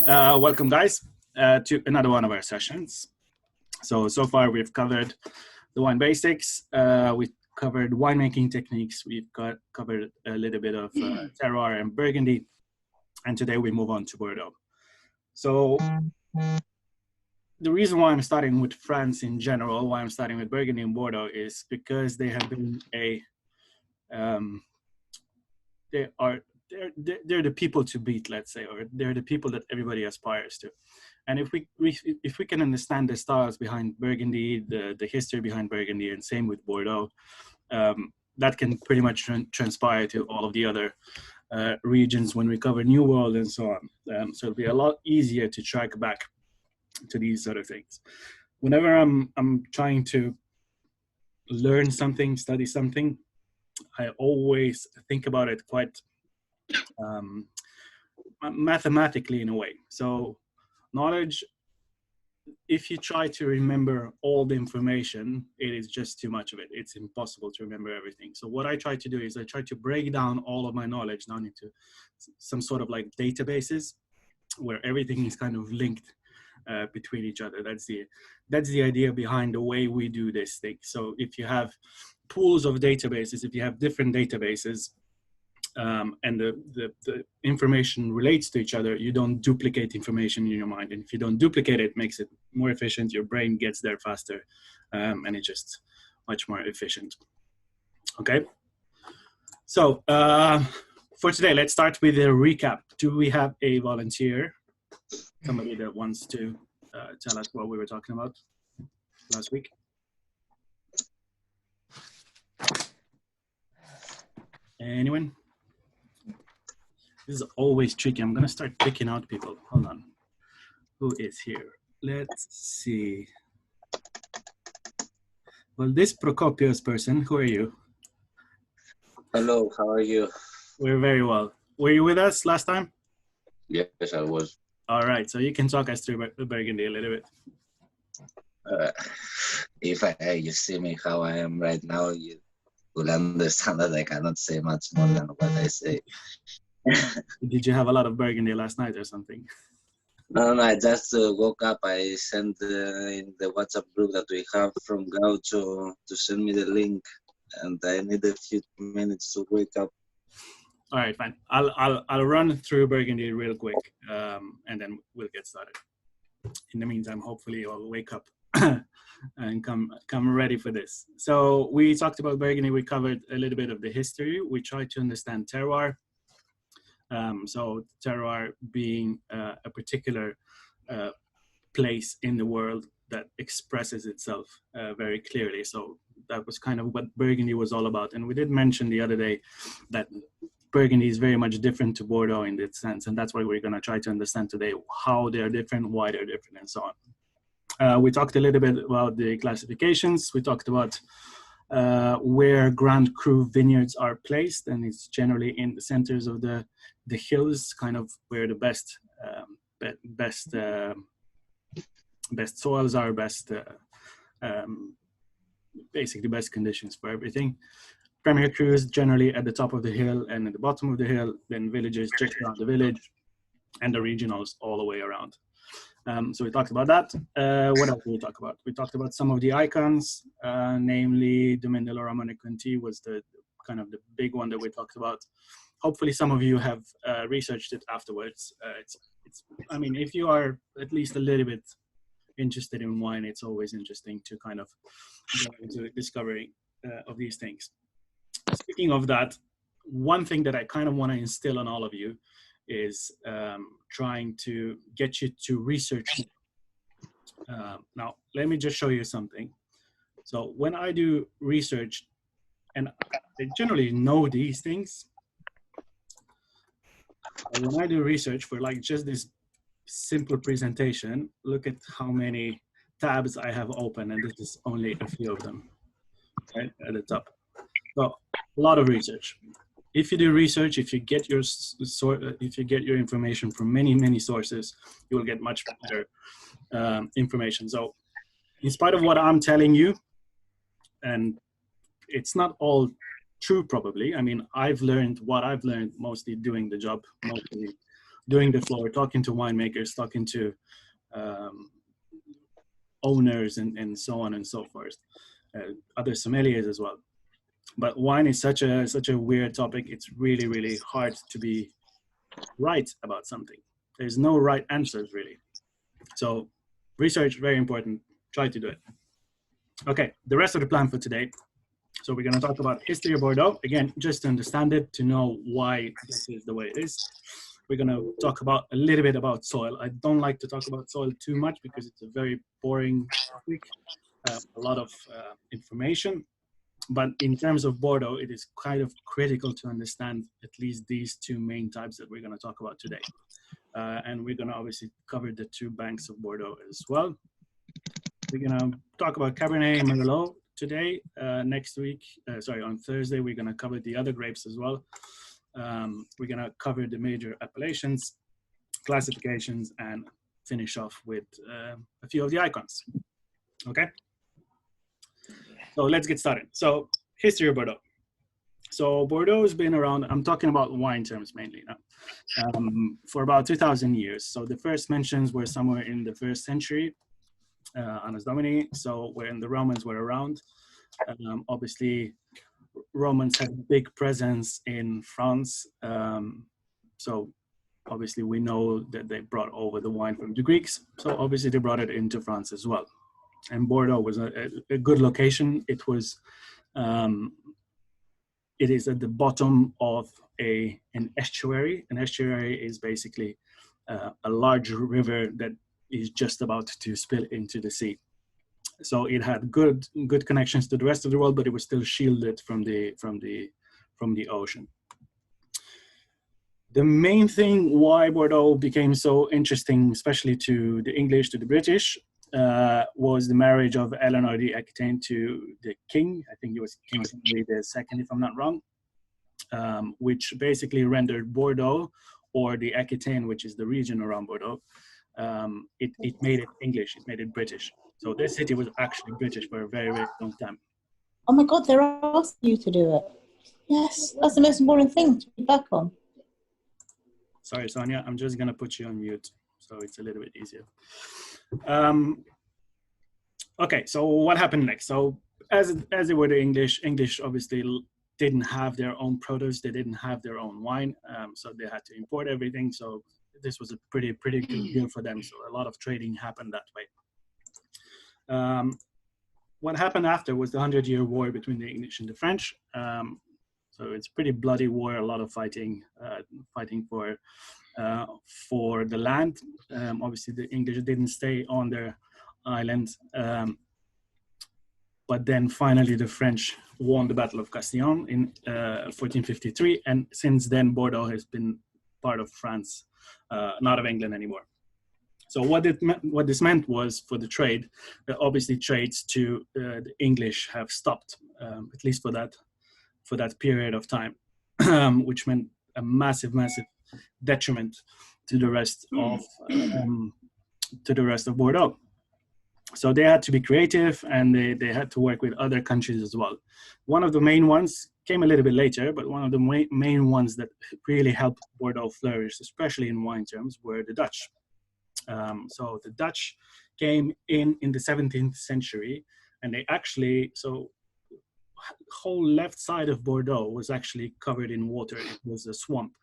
Welcome, guys, to another one of our sessions. So far we've covered the wine basics. We've covered winemaking techniques. We've covered a little bit of terroir and Burgundy. And today we move on to Bordeaux. So the reason why I'm starting with France in general, why I'm starting with Burgundy and Bordeaux, is because they have been they're the people to beat, let's say, or they're the people that everybody aspires to. And if we can understand the styles behind Burgundy, the history behind Burgundy, and same with Bordeaux, that can pretty much transpire to all of the other regions when we cover New World and so on. So it'll be a lot easier to track back to these sort of things. Whenever I'm trying to learn something, study something, I always think about it quite mathematically in a way. So knowledge, if you try to remember all the information, it is just too much of it. It's impossible to remember everything. So what I try to do is I try to break down all of my knowledge down into some sort of like databases where everything is kind of linked between each other. That's the idea behind the way we do this thing. So if you have pools of databases, if you have different databases, and the information relates to each other, you don't duplicate information in your mind. And if you don't duplicate it, it makes it more efficient. Your brain gets there faster, and it's just much more efficient. Okay. So for today, let's start with a recap. Do we have a volunteer? Somebody that wants to tell us what we were talking about last week? Anyone? This is always tricky. I'm going to start picking out people. Hold on. Who is here? Let's see. Well, this Prokopios person, who are you? Hello, how are you? We're very well. Were you with us last time? Yes, I was. All right. So you can talk us through Burgundy a little bit. If you see me how I am right now, you will understand that I cannot say much more than what I say. Did you have a lot of Burgundy last night or something? No, I just woke up. I sent in the WhatsApp group that we have from Gaucho to send me the link, and I need a few minutes to wake up. All right, fine. I'll run through Burgundy real quick, and then we'll get started. In the meantime, hopefully I'll wake up and come ready for this. So we talked about Burgundy. We covered a little bit of the history. We tried to understand terroir. So terroir being a particular place in the world that expresses itself very clearly. So that was kind of what Burgundy was all about. And we did mention the other day that Burgundy is very much different to Bordeaux in that sense. And that's why we're going to try to understand today how they're different, why they're different, and so on. We talked a little bit about the classifications. We talked about where Grand Cru vineyards are placed, and it's generally in the centers of the hills, kind of where the best soils are, basically best conditions for everything. Premier Crus generally at the top of the hill and at the bottom of the hill, then villages just around the village, and the regionals all the way around. So we talked about that. What else did we talk about? We talked about some of the icons, namely Domaine de la Ramone-Conti was the kind of the big one that we talked about. Hopefully some of you have researched it afterwards. I mean, if you are at least a little bit interested in wine, it's always interesting to kind of go into discovering of these things. Speaking of that, one thing that I kind of want to instill on all of you is trying to get you to research. Now, let me just show you something. So when I do research, and I generally know these things, when I do research for like just this simple presentation, look at how many tabs I have open, and this is only a few of them, right, at the top. So a lot of research. If you do research, if you get your information from many sources, you will get much better information. So in spite of what I'm telling you, and it's not all true probably. I mean, I've learned what I've learned mostly doing the job, mostly doing the floor, talking to winemakers, talking to um, owners, and so on and so forth. Other sommeliers as well. But wine is such a weird topic. It's really, really hard to be right about something. There's no right answers really. So research, very important. Try to do it. Okay, the rest of the plan for today. So we're going to talk about history of Bordeaux. Again, just to understand it, to know why this is the way it is. We're going to talk about a little bit about soil. I don't like to talk about soil too much because it's a very boring topic, a lot of information. But in terms of Bordeaux, it is kind of critical to understand at least these two main types that we're going to talk about today. And we're going to obviously cover the two banks of Bordeaux as well. We're going to talk about Cabernet and Merlot today. Next week, on Thursday, we're going to cover the other grapes as well. We're going to cover the major appellations, classifications, and finish off with a few of the icons. Okay? So let's get started. So history of Bordeaux. So Bordeaux has been around, I'm talking about wine terms mainly now, for about 2,000 years. So the first mentions were somewhere in the 1st century, Annus Domini, so when the Romans were around. Obviously, Romans had a big presence in France. So obviously we know that they brought over the wine from the Greeks. So obviously they brought it into France as well. And Bordeaux was a good location. It was, it is at the bottom of an estuary. An estuary is basically a large river that is just about to spill into the sea. So it had good connections to the rest of the world, but it was still shielded from the ocean. The main thing why Bordeaux became so interesting, especially to the English, to the British, was the marriage of Eleanor the Aquitaine to the king. I think it was King Henry II, if I'm not wrong, which basically rendered Bordeaux, or the Aquitaine, which is the region around Bordeaux, it made it English, it made it British. So this city was actually British for a very, very long time. Oh my God, they're asking you to do it. Yes, that's the most important thing to be back on. Sorry, Sonia, I'm just going to put you on mute, so it's a little bit easier. Okay, so what happened next? So as they were the English obviously didn't have their own produce, they didn't have their own wine, so they had to import everything. So this was a pretty good deal for them. So a lot of trading happened that way. What happened after was the 100-Year War between the English and the French. So it's a pretty bloody war, a lot of fighting for the land. Obviously, the English didn't stay on their island, but then finally the French won the Battle of Castillon in 1453, and since then Bordeaux has been part of France, not of England anymore. So what this meant was for the trade, obviously trades to the English have stopped, at least for that period of time, which meant a massive detriment to the rest of Bordeaux. So they had to be creative, and they had to work with other countries as well. One of the main ones came a little bit later, but one of the main ones that really helped Bordeaux flourish, especially in wine terms, were the Dutch. So the Dutch came in the 17th century, and they actually, so whole left side of Bordeaux was actually covered in water. It was a swamp.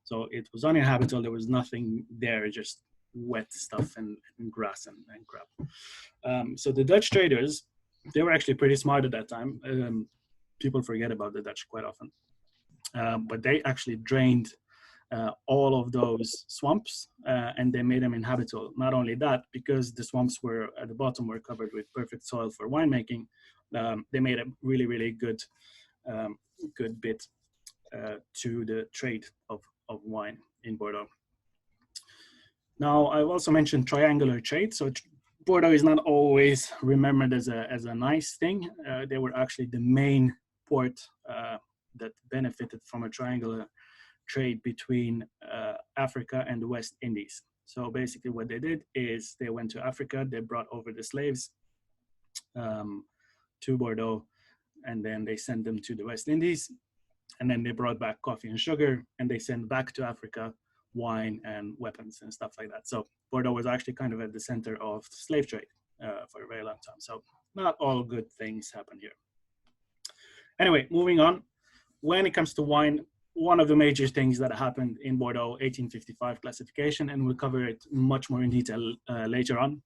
So it was uninhabitable. There was nothing there, just wet stuff and grass and crap. So the Dutch traders, they were actually pretty smart at that time. People forget about the Dutch quite often. But they actually drained all of those swamps and they made them inhabitable. Not only that, because the swamps were at the bottom were covered with perfect soil for winemaking, they made a really good bit to the trade of wine in Bordeaux. Now, I've also mentioned triangular trade. So Bordeaux is not always remembered as a nice thing. They were actually the main port that benefited from a triangular trade between Africa and the West Indies. So basically what they did is they went to Africa, they brought over the slaves to Bordeaux, and then they sent them to the West Indies, and then they brought back coffee and sugar, and they sent back to Africa wine and weapons and stuff like that. So Bordeaux was actually kind of at the center of the slave trade for a very long time. So not all good things happen here. Anyway, moving on. When it comes to wine, one of the major things that happened in Bordeaux, 1855 classification, and we'll cover it much more in detail later on.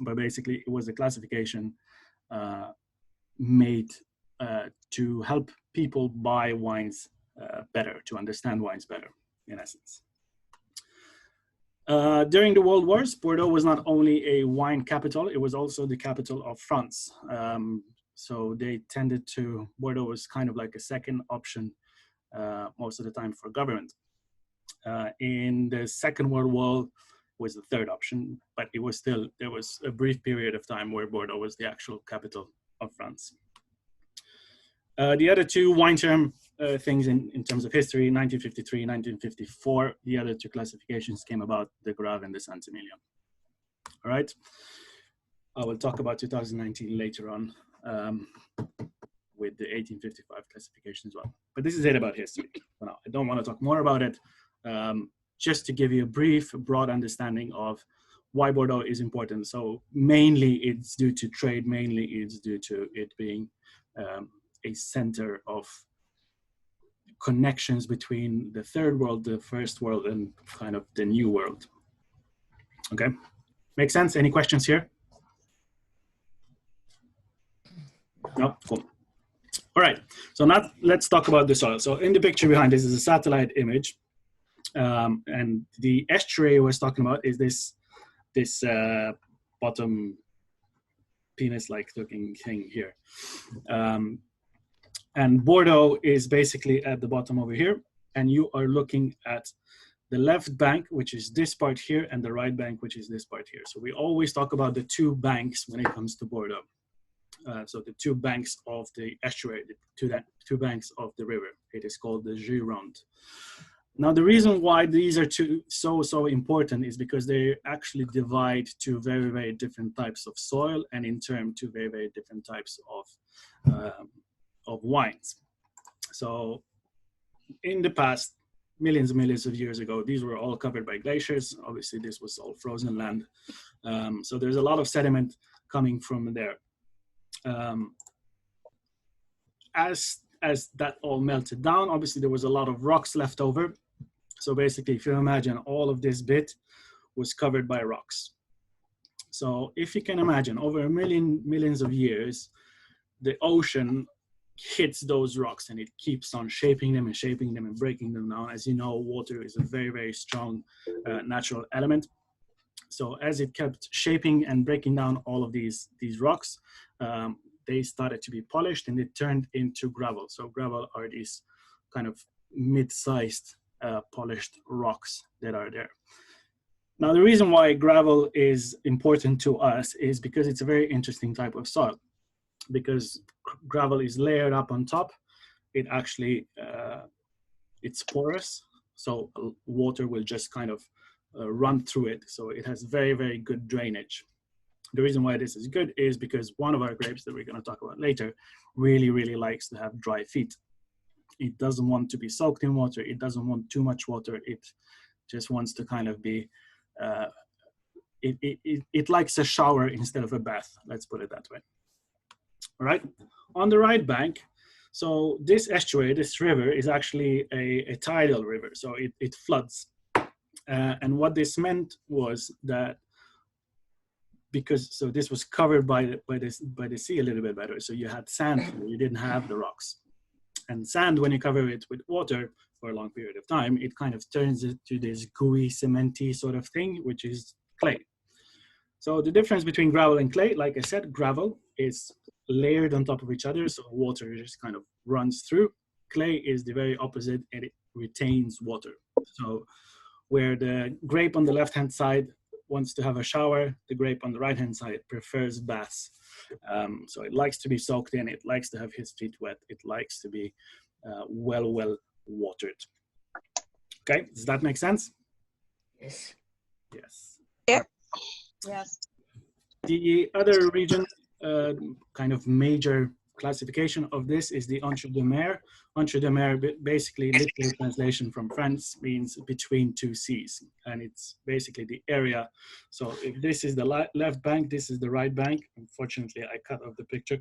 But basically, it was a classification made to help people buy wines better, to understand wines better, in essence. During the World Wars, Bordeaux was not only a wine capital, it was also the capital of France. So they tended to, Bordeaux was kind of like a second option most of the time for government. In the Second World War was the third option, but it was still, there was a brief period of time where Bordeaux was the actual capital of France. The other two wine term things in terms of history, 1953, 1954, the other two classifications came about, the Grave and the Saint-Emilion. All right, I will talk about 2019 later on with the 1855 classification as well. But this is it about history. Well, I don't want to talk more about it. Just to give you a brief, broad understanding of why Bordeaux is important. So mainly it's due to trade, mainly it's due to it being a center of connections between the third world, the first world, and kind of the new world. Okay, make sense? Any questions here? No, cool. All right, so now let's talk about the soil. So in the picture behind this is a satellite image. And the estuary I was talking about is this bottom penis-like looking thing here. And Bordeaux is basically at the bottom over here, and you are looking at the left bank, which is this part here, and the right bank, which is this part here. So we always talk about the two banks when it comes to Bordeaux. So the two banks of the estuary, the two banks of the river. It is called the Gironde. Now, the reason why these are so important is because they actually divide two very, very different types of soil, and in turn, two very, very different types of wines. So in the past, millions and millions of years ago, these were all covered by glaciers. Obviously, this was all frozen land. So there's a lot of sediment coming from there. As that all melted down, obviously there was a lot of rocks left over. So basically, if you imagine, all of this bit was covered by rocks. So if you can imagine, over millions of years, the ocean hits those rocks and it keeps on shaping them and breaking them down. As you know, water is a very, very strong natural element. So as it kept shaping and breaking down all of these rocks, they started to be polished and it turned into gravel. So gravel are these kind of mid-sized polished rocks that are there. Now, the reason why gravel is important to us is because it's a very interesting type of soil. Because gravel is layered up on top, it actually, it's porous, so water will just kind of run through it. So it has very, very good drainage. The reason why this is good is because one of our grapes that we're going to talk about later really, really likes to have dry feet. It doesn't want to be soaked in water. It doesn't want too much water. It just wants to kind of be, it likes a shower instead of a bath. Let's put it that way. All right. On the right bank, so this estuary, this river is actually a tidal river. So it floods. And what this meant was that so this was covered by the sea a little bit better. So you had sand, you didn't have the rocks. And sand, when you cover it with water for a long period of time, it kind of turns into this gooey, cementy sort of thing, which is clay. So the difference between gravel and clay, like I said, gravel is layered on top of each other, so water just kind of runs through. Clay is the very opposite, and it retains water. So where the grape on the left-hand side wants to have a shower, the grape on the right-hand side prefers baths. So it likes to be soaked in, it likes to have his feet wet, it likes to be well watered. Okay, does that make sense? Yes. Yes. Yep. Yes. The other region, kind of major classification of this is the Entre deux Mers. Entre deux Mers, basically, literal translation from French, means between two seas, and it's basically the area. So if this is the left bank, this is the right bank. Unfortunately, I cut off the picture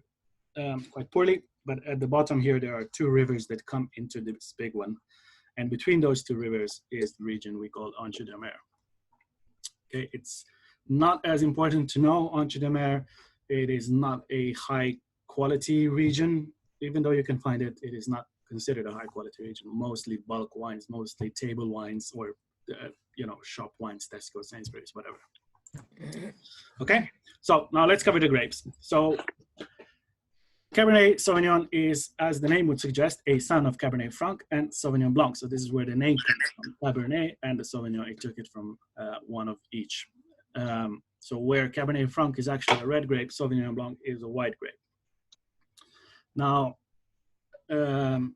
quite poorly, but at the bottom here, there are two rivers that come into this big one. And between those two rivers is the region we call Entre deux Mers. Okay, it's not as important to know Entre deux Mers. It is not a high quality region, even though you can find it, it is not considered a high quality region. Mostly bulk wines, mostly table wines, or you know, shop wines, Tesco, Sainsbury's, whatever. Okay, so now let's cover the grapes. So Cabernet Sauvignon is, as the name would suggest, a son of Cabernet Franc and Sauvignon Blanc. So this is where the name comes from, Cabernet and the Sauvignon. It took it from one of each. So where Cabernet Franc is actually a red grape, Sauvignon Blanc is a white grape. Now, Cabernet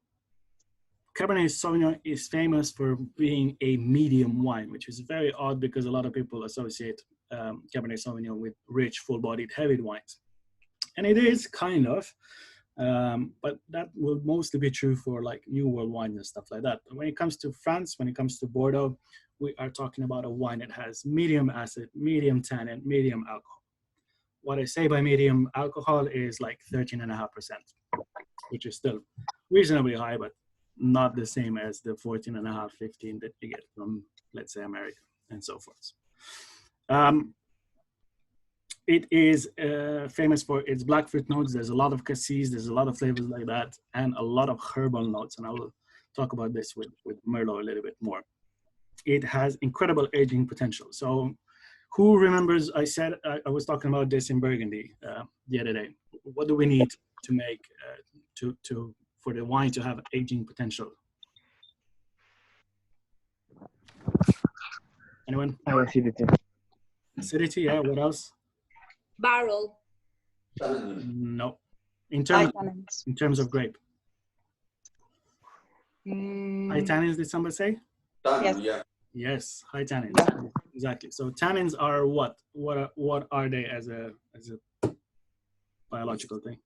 Sauvignon is famous for being a medium wine, which is very odd because a lot of people associate Cabernet Sauvignon with rich, full-bodied, heavy wines. And it is kind of, but that will mostly be true for like New World wines and stuff like that. But when it comes to France, when it comes to Bordeaux, we are talking about a wine that has medium acid, medium tannin, medium alcohol. What I say by medium alcohol is like 13.5%, which is still reasonably high, but not the same as the 14.5, 15 that you get from, let's say, America and so forth. It is famous for its black fruit notes. There's a lot of cassis, there's a lot of flavors like that, and a lot of herbal notes. And I will talk about this with Merlot a little bit more. It has incredible aging potential. So who remembers, I said, I was talking about this in Burgundy the other day. What do we need to make, for the wine to have aging potential? Anyone? Acidity. Acidity, yeah, what else? Barrel. No. In terms of grape. High tannins, did somebody say? Yes. Yeah. Yes, high tannins. Exactly. So tannins are what? What are they as a biological thing?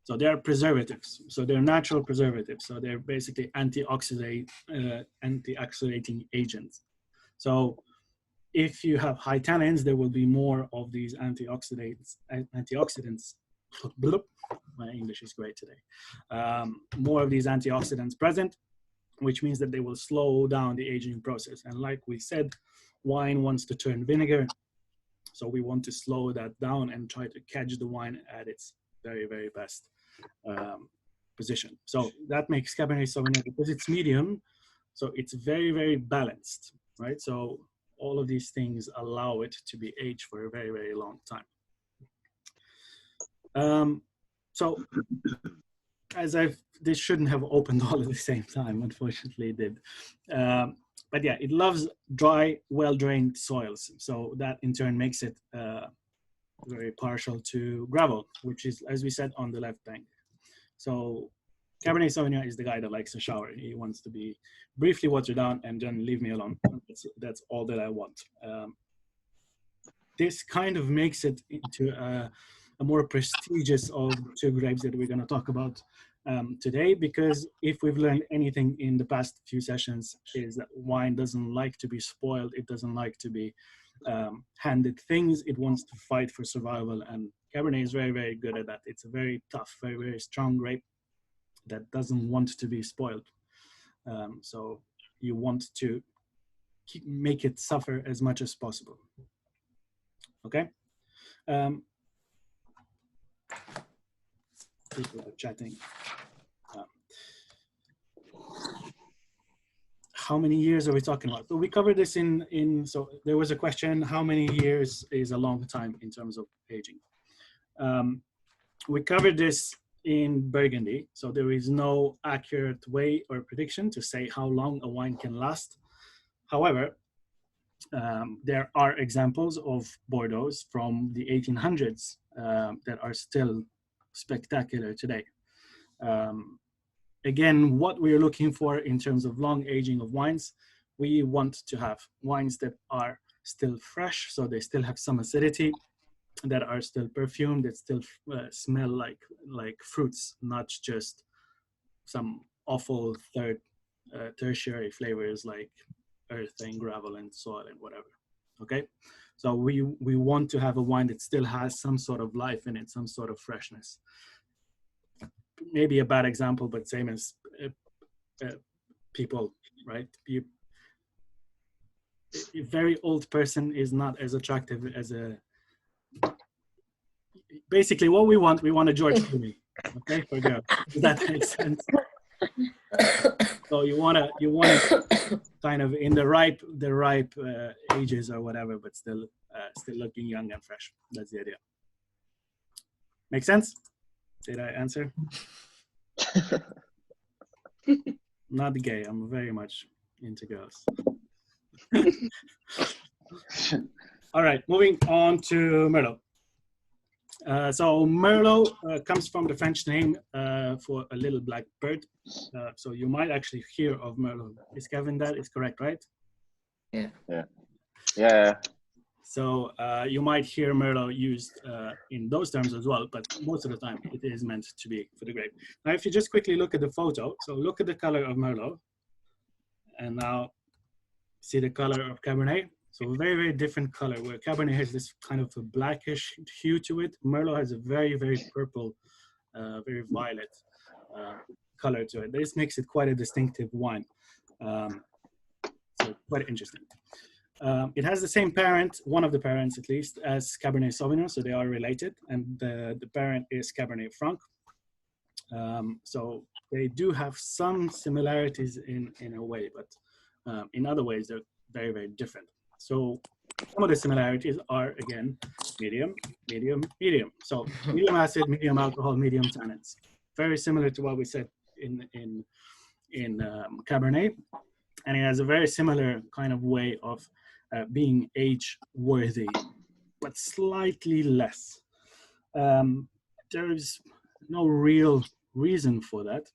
So they are preservatives. So they're natural preservatives. So they're basically antioxidant, antioxidating agents. So if you have high tannins, there will be more of these antioxidants. My English is great today. More of these antioxidants present, which means that they will slow down the aging process. And like we said, wine wants to turn vinegar. So we want to slow that down and try to catch the wine at its very, very best position. So that makes Cabernet Sauvignon, because it's medium, so it's very, very balanced, right? So all of these things allow it to be aged for a very, very long time. So as this shouldn't have opened all at the same time, unfortunately it did. But yeah, it loves dry, well-drained soils. So that in turn makes it very partial to gravel, which is, as we said, on the left bank. So Cabernet Sauvignon is the guy that likes to shower. He wants to be briefly watered down and then leave me alone. That's all that I want. This kind of makes it into a more prestigious of the two grapes that we're going to talk about today, because if we've learned anything in the past few sessions is that wine doesn't like to be spoiled. It doesn't like to be handed things. It wants to fight for survival, and Cabernet is very, very good at that. It's a very tough, very, very strong grape that doesn't want to be spoiled. So you want to make it suffer as much as possible. Okay. People are chatting. How many years are we talking about? So we covered this so there was a question, how many years is a long time in terms of aging? We covered this in Burgundy, so there is no accurate way or prediction to say how long a wine can last. However, there are examples of Bordeaux from the 1800s that are still spectacular today. Again, what we're looking for in terms of long aging of wines, we want to have wines that are still fresh, so they still have some acidity, that are still perfumed, that still smell like fruits, not just some awful tertiary flavors like earth and gravel and soil and whatever. Okay, so we want to have a wine that still has some sort of life in it, some sort of freshness. Maybe a bad example, but same as people, right? A very old person is not as attractive as a. Basically, what we want a George Clooney, okay, for girls. Does that make sense? So you want to kind of in the ripe ages or whatever, but still looking young and fresh. That's the idea. Make sense? Did I answer? Not gay. I'm very much into girls. All right, moving on to Merlot. So Merlot comes from the French name for a little black bird. So you might actually hear of Merlot. Is Kevin that is correct, right? Yeah. So you might hear Merlot used in those terms as well, but most of the time it is meant to be for the grape. Now, if you just quickly look at the photo, so look at the color of Merlot, and now see the color of Cabernet. So a very, very different color, where Cabernet has this kind of a blackish hue to it. Merlot has a very, very purple, very violet color to it. This makes it quite a distinctive wine. So quite interesting. It has the same parent, one of the parents at least, as Cabernet Sauvignon, so they are related, and the parent is Cabernet Franc. So they do have some similarities in a way, but in other ways they're very, very different. So some of the similarities are, again, medium, medium, medium. So medium acid, medium alcohol, medium tannins. Very similar to what we said in Cabernet, and it has a very similar kind of way of being age-worthy, but slightly less. There is no real reason for that.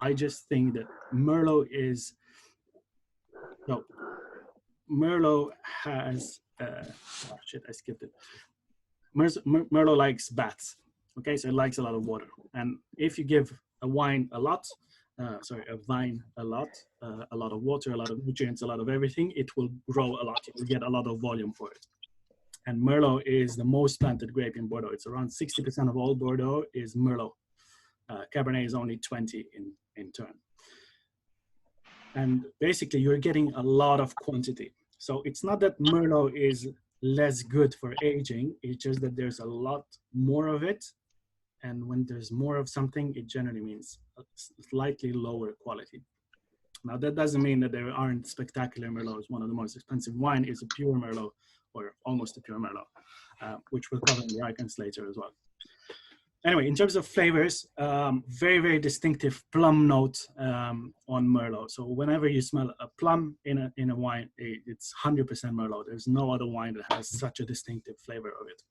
I just think that Merlot is, no, Merlot has, oh shit, I skipped it. Merlot likes bats, okay? So it likes a lot of water. And if you give a wine a lot, a vine a lot of water, a lot of nutrients, a lot of everything, it will grow a lot. You will get a lot of volume for it. And Merlot is the most planted grape in Bordeaux. It's around 60% of all Bordeaux is Merlot. Cabernet is only 20 in turn. And basically you're getting a lot of quantity. So it's not that Merlot is less good for aging, it's just that there's a lot more of it. And when there's more of something, it generally means a slightly lower quality. Now that doesn't mean that there aren't spectacular Merlots. One of the most expensive wine is a pure Merlot, or almost a pure Merlot, which we'll cover in the icons later as well. Anyway, in terms of flavors, very, very distinctive plum note on Merlot. So whenever you smell a plum in a wine, it's 100% Merlot. There's no other wine that has such a distinctive flavor of it.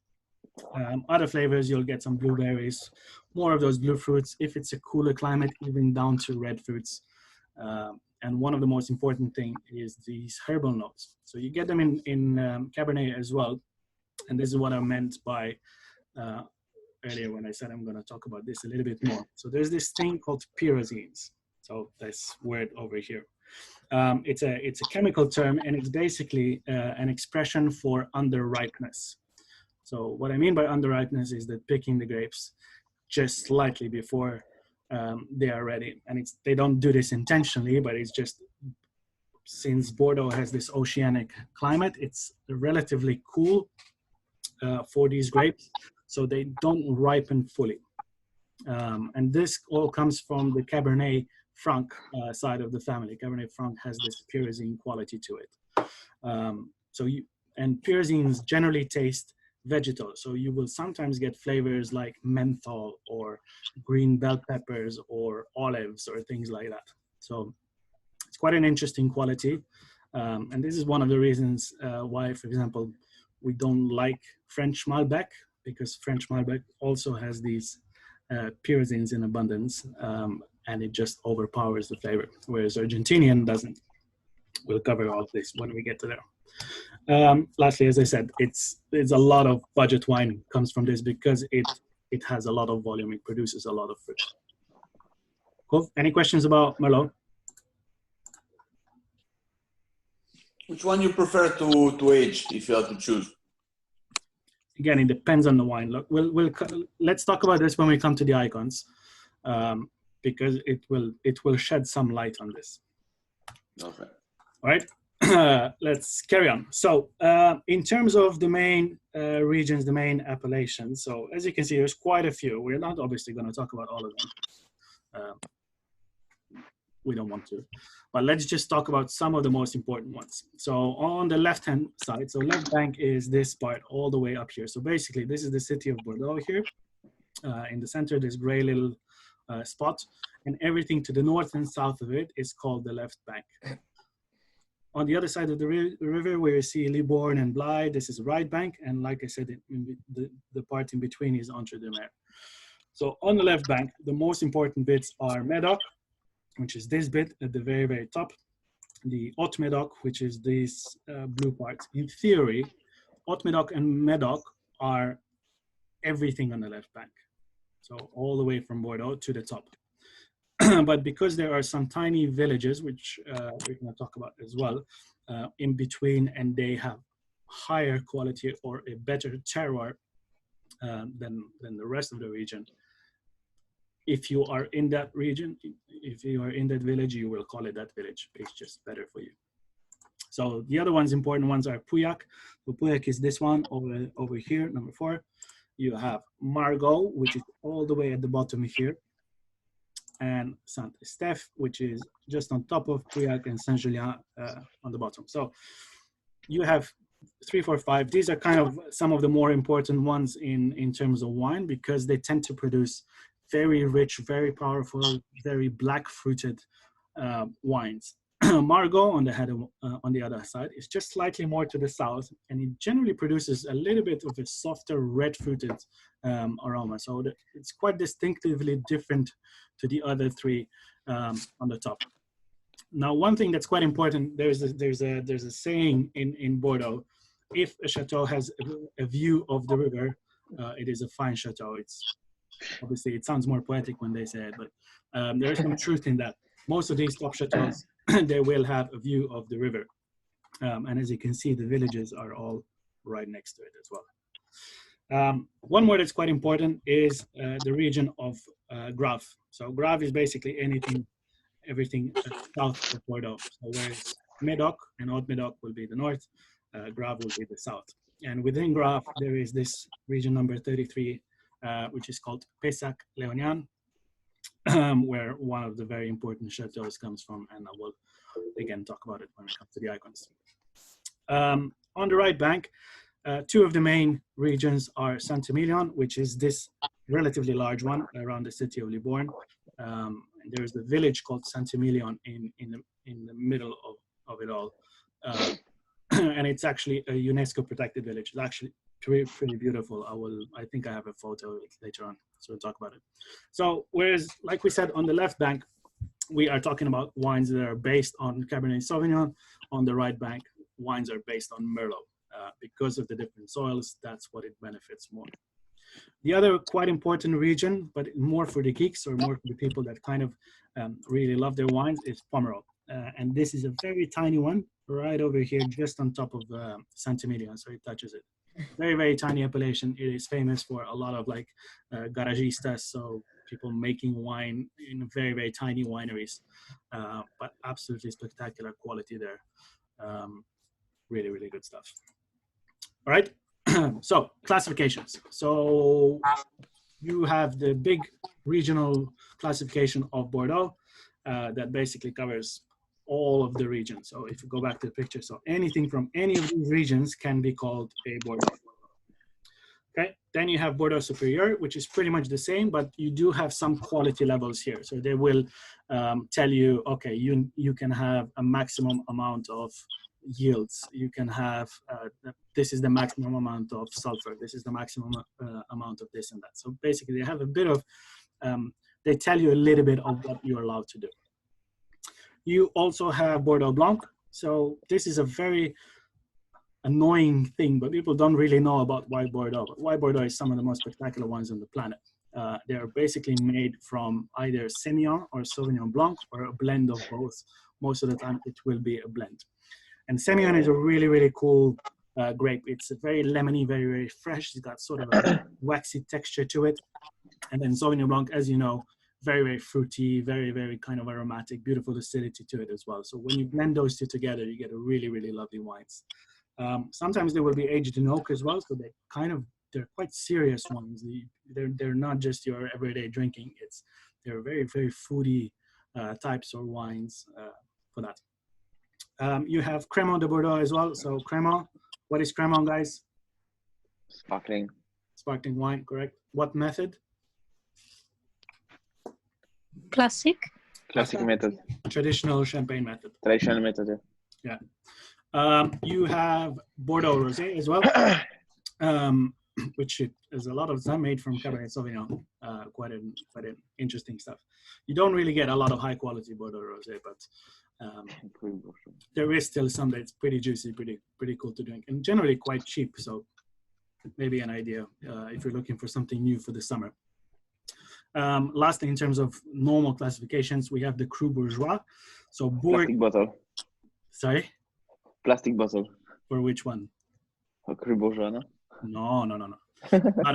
Other flavors, you'll get some blueberries, more of those blue fruits. If it's a cooler climate, even down to red fruits. And one of the most important thing is these herbal notes. So you get them in Cabernet as well. And this is what I meant by earlier when I said I'm going to talk about this a little bit more. So there's this thing called pyrazines. So this word over here. It's a chemical term, and it's basically an expression for underripeness. So what I mean by underripeness is that picking the grapes just slightly before they are ready. And they don't do this intentionally, but it's just, since Bordeaux has this oceanic climate, it's relatively cool for these grapes, so they don't ripen fully. And this all comes from the Cabernet Franc side of the family. Cabernet Franc has this pyrazine quality to it. And pyrazines generally taste vegetal, so you will sometimes get flavors like menthol or green bell peppers or olives or things like that. So it's quite an interesting quality, and this is one of the reasons why, for example, we don't like French Malbec, because French Malbec also has these pyrazines in abundance, and it just overpowers the flavor, whereas Argentinian doesn't. We'll cover all of this when we get to there. Lastly, as I said, it's a lot of budget wine comes from this because it has a lot of volume. It produces a lot of fruit. Cool. Any questions about Merlot? Which one you prefer to age if you have to choose? Again, it depends on the wine. Look, let's talk about this when we come to the icons, because it will shed some light on this. Okay. All right. Let's carry on. So in terms of the main regions, the main appellations, so as you can see, there's quite a few. We're not obviously going to talk about all of them. We don't want to, but let's just talk about some of the most important ones. So on the left-hand side, so left bank is this part all the way up here. So basically, this is the city of Bordeaux here. In the center, this gray little spot, and everything to the north and south of it is called the left bank. On the other side of the river, where you see Libourne and Bly, this is right bank, and like I said, the part in between is Entre-deux-Mers. So on the left bank, the most important bits are Medoc, which is this bit at the very, very top. The Haute Medoc, which is this blue part. In theory, Haute Medoc and Medoc are everything on the left bank. So all the way from Bordeaux to the top. But because there are some tiny villages, which we're going to talk about as well, in between, and they have higher quality or a better terroir than the rest of the region. If you are in that region, if you are in that village, you will call it that village. It's just better for you. So the other ones, important ones, are Pauillac. So Pauillac is this one over here, number 4. You have Margaux, which is all the way at the bottom here, and Saint-Estèphe, which is just on top of Pauillac, and Saint-Julien on the bottom. So you have 3, 4, 5. These are kind of some of the more important ones in terms of wine, because they tend to produce very rich, very powerful, very black fruited wines. Margaux on the other side is just slightly more to the south, and it generally produces a little bit of a softer red fruited aroma. So it's quite distinctively different to the other 3 on the top. Now, one thing that's quite important, there's a saying in Bordeaux: if a chateau has a view of the river, it is a fine chateau. Obviously, it sounds more poetic when they say it, but there is some truth in that. Most of these top chateaux, they will have a view of the river. And as you can see, the villages are all right next to it as well. One more that's quite important is the region of Grave. So Grave is basically everything south of Bordeaux. So whereas Medoc and Haute Medoc will be the north, Grave will be the south. And within Grave, there is this region number 33, which is called Pessac-Léognan, where one of the very important chateaus comes from, and I will again talk about it when we come to the icons. On the right bank, 2 of the main regions are Saint-Emilion, which is this relatively large one around the city of Libourne. And there's the village called Saint-Emilion in the middle of it all. And it's actually a UNESCO protected village. It's actually pretty beautiful. I think I have a photo later on, so we'll talk about it. So whereas, like we said, on the left bank, we are talking about wines that are based on Cabernet Sauvignon. On the right bank, wines are based on Merlot. Because of the different soils, that's what it benefits more. The other quite important region, but more for the geeks or more for the people that kind of really love their wines, is Pomerol. And this is a very tiny one right over here, just on top of Saint-Emilion, so it touches it. Very, very tiny appellation. It is famous for a lot of like garagistas, so people making wine in very, very tiny wineries, but absolutely spectacular quality there. Really, really good stuff. All right, so classifications. So you have the big regional classification of Bordeaux that basically covers all of the regions. So if you go back to the picture, so anything from any of these regions can be called a Bordeaux. Okay, then you have Bordeaux Superior, which is pretty much the same, but you do have some quality levels here. So they will tell you, okay, you can have a maximum amount of yields. You can have, this is the maximum amount of sulfur. This is the maximum amount of this and that. So basically they have a bit of, they tell you a little bit of what you're allowed to do. You also have Bordeaux Blanc. So this is a very annoying thing, but people don't really know about white Bordeaux. But white Bordeaux is some of the most spectacular wines on the planet. They are basically made from either Semillon or Sauvignon Blanc or a blend of both. Most of the time it will be a blend. And Semillon is a really, really cool grape. It's very lemony, very, very fresh. It's got sort of a waxy texture to it. And then Sauvignon Blanc, as you know, very, very fruity, very, very kind of aromatic, beautiful acidity to it as well. So when you blend those two together, you get a really, really lovely wines. Sometimes they will be aged in oak as well. So they're quite serious wines. They're not just your everyday drinking. They're very, very foodie types or wines for that. You have Crémant de Bordeaux as well. So Crémant, what is Crémant, guys? Sparkling. Sparkling wine, correct. What method? Classic. Classic method. Traditional champagne method. Traditional method. Yeah. You have Bordeaux Rosé as well, which is a lot of time made from Cabernet Sauvignon. Quite an interesting stuff. You don't really get a lot of high quality Bordeaux Rosé, but there is still some that's pretty juicy, pretty cool to drink, and generally quite cheap. So maybe an idea if you're looking for something new for the summer. Lastly, in terms of normal classifications, we have the Cru Bourgeois. So Plastic bottle. Sorry? Plastic bottle. For which one? Cru Bourgeois, no? No. Not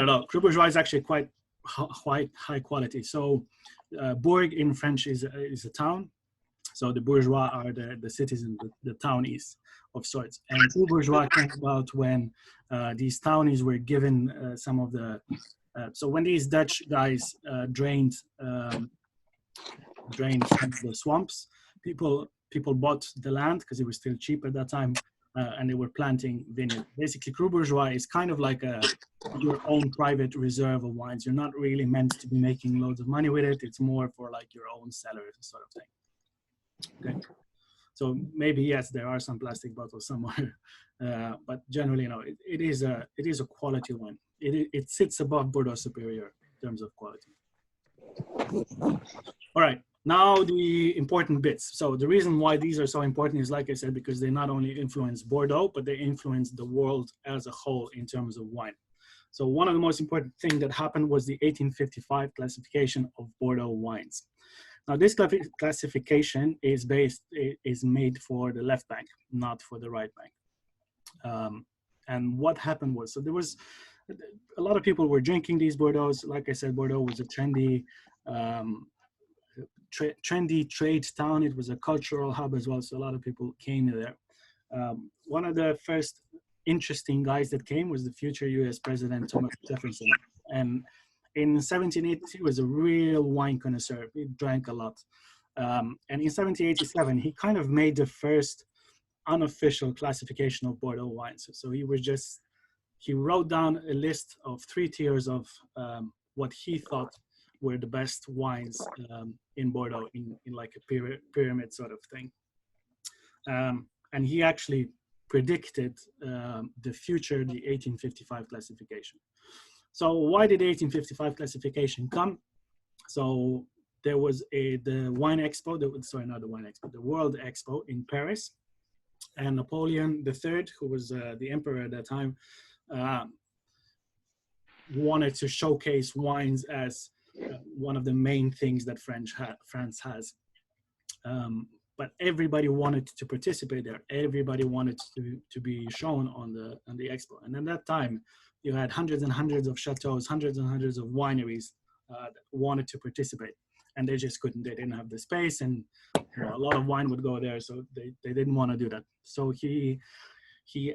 at all. Cru Bourgeois is actually quite high quality. So Bourg in French is a town. So the bourgeois are the citizens, the townies of sorts. And Cru Bourgeois came about when these townies were given some of the so when these Dutch guys drained some of the swamps, people bought the land because it was still cheap at that time, and they were planting vineyard. Basically, Cru Bourgeois is kind of like your own private reserve of wines. You're not really meant to be making loads of money with it. It's more for like your own cellars sort of thing. Okay. So maybe, yes, there are some plastic bottles somewhere, but generally, no, it is a quality wine. It sits above Bordeaux Superior in terms of quality. All right, now the important bits. So the reason why these are so important is, like I said, because they not only influence Bordeaux, but they influence the world as a whole in terms of wine. So one of the most important things that happened was the 1855 classification of Bordeaux wines. Now, this classification is made for the left bank, not for the right bank. And what happened was, so there was a lot of people were drinking these Bordeaux. Like I said, Bordeaux was a trendy trade town. It was a cultural hub as well, so a lot of people came there. One of the first interesting guys that came was the future U.S. President Thomas Jefferson, and in 1780 he was a real wine connoisseur. He drank a lot, and in 1787 he kind of made the first unofficial classification of Bordeaux wines. So he wrote down a list of 3 tiers of what he thought were the best wines in Bordeaux in like a pyramid sort of thing. And he actually predicted the future, the 1855 classification. So why did the 1855 classification come? So there was the wine expo, the World Expo in Paris, and Napoleon III, who was the emperor at that time, wanted to showcase wines as one of the main things that France has. But everybody wanted to participate there. Everybody wanted to be shown on the expo. And at that time, you had hundreds and hundreds of chateaus, hundreds and hundreds of wineries that wanted to participate. And they just couldn't. They didn't have the space, and a lot of wine would go there, so they didn't want to do that. So he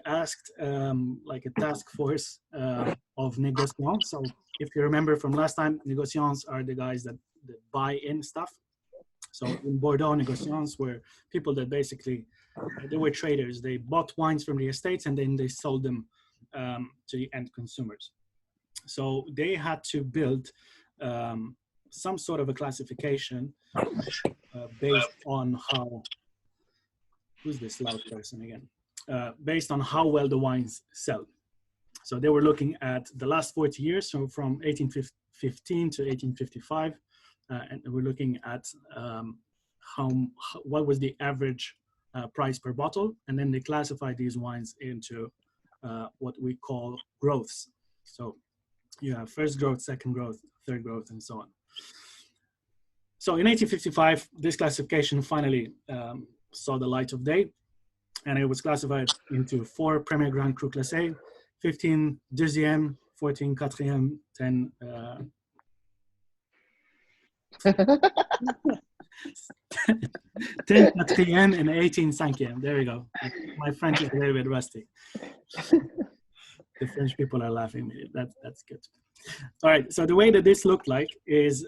asked like a task force of négociants. So if you remember from last time, négociants are the guys that buy in stuff. So in Bordeaux, négociants were people that basically, they were traders. They bought wines from the estates and then they sold them to the end consumers. So they had to build some sort of a classification based on how, who's this loud person again? Based on how well the wines sell. So they were looking at the last 40 years, so from 1815 to 1855, and we're looking at what was the average price per bottle, and then they classified these wines into what we call growths. So you have first growth, second growth, third growth, and so on. So in 1855, this classification finally saw the light of day, and it was classified into 4 Premier Grand Cru Classés, 15 Deuxième, 14 Quatrième, 10 10 Quatrième, and 18 Cinquième. There we go. My French is a little bit rusty. The French people are laughing at me. That's good. All right, so the way that this looked like is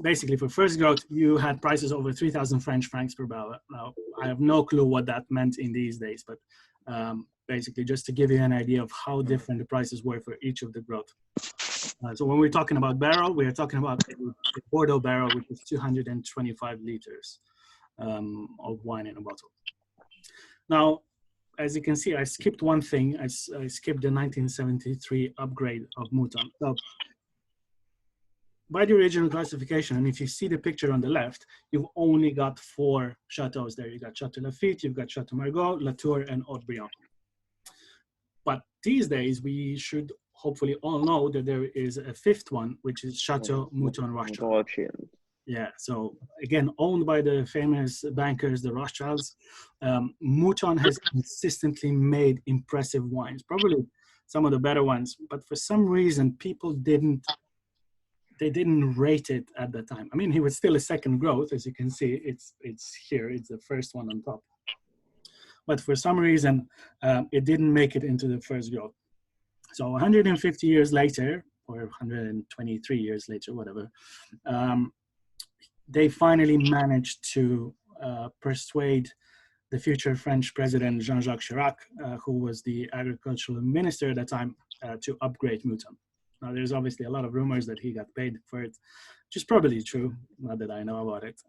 basically for first growth, you had prices over 3,000 French francs per barrel. Now, I have no clue what that meant in these days, but basically just to give you an idea of how different the prices were for each of the growth. So when we're talking about barrel, we're talking about a Bordeaux barrel, which is 225 liters of wine in a bottle. Now, as you can see, I skipped one thing. I skipped the 1973 upgrade of Mouton. So by the original classification, and if you see the picture on the left, you've only got 4 chateaux there. You got Château Lafite, you've got Château Margaux, Latour, and Haut-Brion. But these days, we should hopefully all know that there is a 5th one, which is Château Mouton Rothschild. Yeah, so again, owned by the famous bankers, the Rothschilds. Mouton has consistently made impressive wines, probably some of the better ones, but for some reason, people didn't rate it at the time. I mean, he was still a second growth, as you can see, it's here, it's the first one on top. But for some reason, it didn't make it into the first growth. So 150 years later, or 123 years later, whatever, they finally managed to persuade the future French president, Jean-Jacques Chirac, who was the agricultural minister at the time, to upgrade Mouton. Now, there's obviously a lot of rumors that he got paid for it, which is probably true, not that I know about it.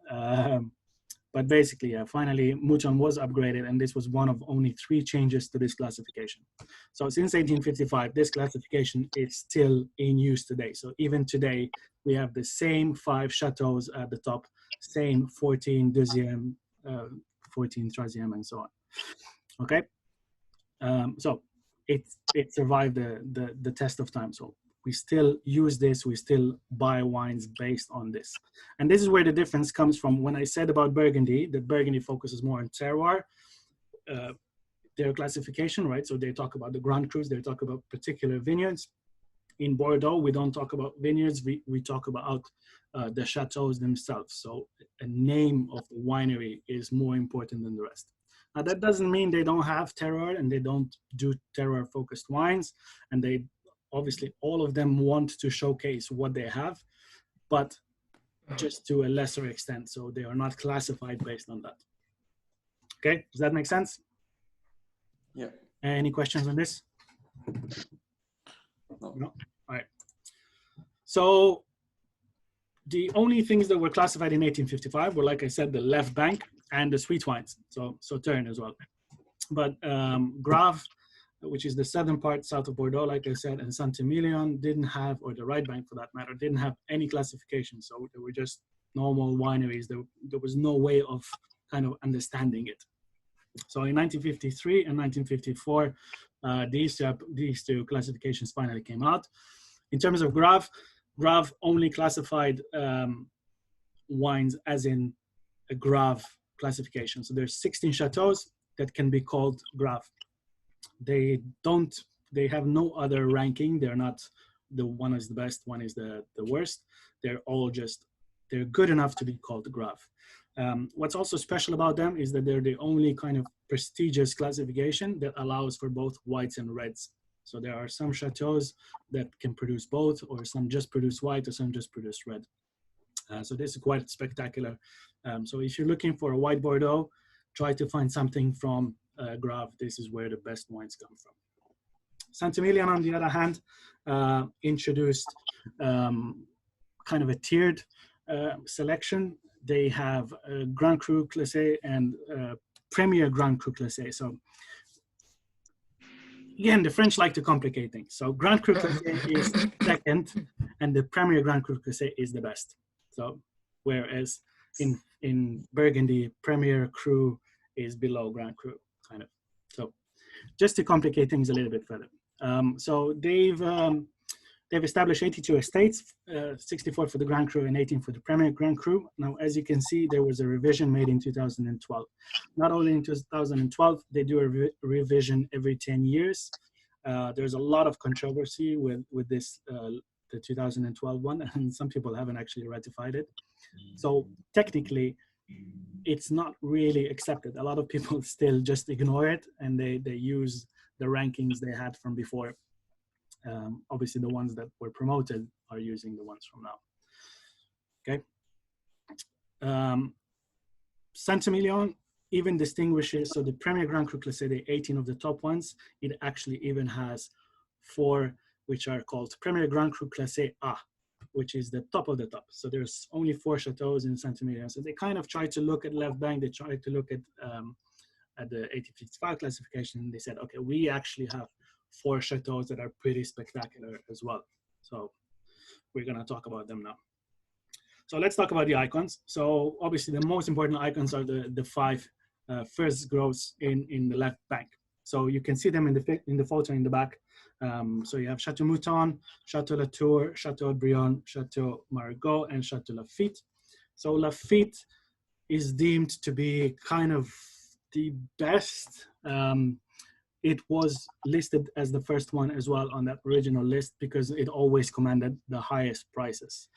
But basically, finally, Mouton was upgraded, and this was one of only 3 changes to this classification. So since 1855, this classification is still in use today. So even today, we have the same 5 chateaux at the top, same 14 deuxième, 14 troisième, and so on. Okay, so it survived the test of time. So we still use this, we still buy wines based on this. And this is where the difference comes from. When I said about Burgundy, that Burgundy focuses more on terroir, their classification, right? So they talk about the Grand Crus, they talk about particular vineyards. In Bordeaux, we don't talk about vineyards, we talk about the chateaux themselves. So a name of the winery is more important than the rest. Now that doesn't mean they don't have terroir and they don't do terroir-focused wines, and they obviously all of them want to showcase what they have, but just to a lesser extent. So they are not classified based on that. Okay, does that make sense? Yeah. Any questions on this? No. No? All right. So the only things that were classified in 1855 were, like I said, the left bank and the sweet wines. So Sauterne as well. But Grave, which is the southern part south of Bordeaux, like I said, and Saint-Emilion didn't have, or the right bank for that matter, didn't have any classification. So they were just normal wineries. There was no way of kind of understanding it. So in 1953 and 1954, these 2 classifications finally came out. In terms of Grave only classified wines as in a Grave classification. So there's 16 chateaux that can be called Grave. They have no other ranking. They're not, the one is the best, one is the worst. They're all they're good enough to be called Grave. What's also special about them is that they're the only kind of prestigious classification that allows for both whites and reds. So there are some chateaux that can produce both, or some just produce white, or some just produce red. So this is quite spectacular. So if you're looking for a white Bordeaux, try to find something from Grave. This is where the best wines come from. Saint-Emilion, on the other hand, introduced kind of a tiered selection. They have Grand Cru Classé and Premier Grand Cru Classé. So again, the French like to complicate things. So Grand Cru Classé is second, and the Premier Grand Cru Classé is the best. So whereas in Burgundy, Premier Cru is below Grand Cru, kind of. So just to complicate things a little bit further. So they've established 82 estates, 64 for the Grand Cru and 18 for the Premier Grand Cru. Now, as you can see, there was a revision made in 2012. Not only in 2012, they do a revision every 10 years. There's a lot of controversy with this, the 2012 one, and some people haven't actually ratified it. So technically, it's not really accepted. A lot of people still just ignore it, and they use the rankings they had from before. Obviously, the ones that were promoted are using the ones from now. Okay. Saint-Emilion even distinguishes, so the Premier Grand Cru Classé, the 18 of the top ones, it actually even has 4 which are called Premier Grand Cru Classé A, which is the top of the top. So there's only 4 chateaux in Saint-Emilion. So they kind of tried to look at left bank, they tried to look at the 1855 classification. They said, okay, we actually have 4 chateaux that are pretty spectacular as well. So we're gonna talk about them now. So let's talk about the icons. So obviously the most important icons are the 5 first growths in the left bank. So you can see them in the photo in the back. So you have Chateau Mouton, Chateau Latour, Chateau Haut-Brion, Chateau Margaux, and Chateau Lafite. So Lafite is deemed to be kind of the best. It was listed as the first one as well on that original list because it always commanded the highest prices.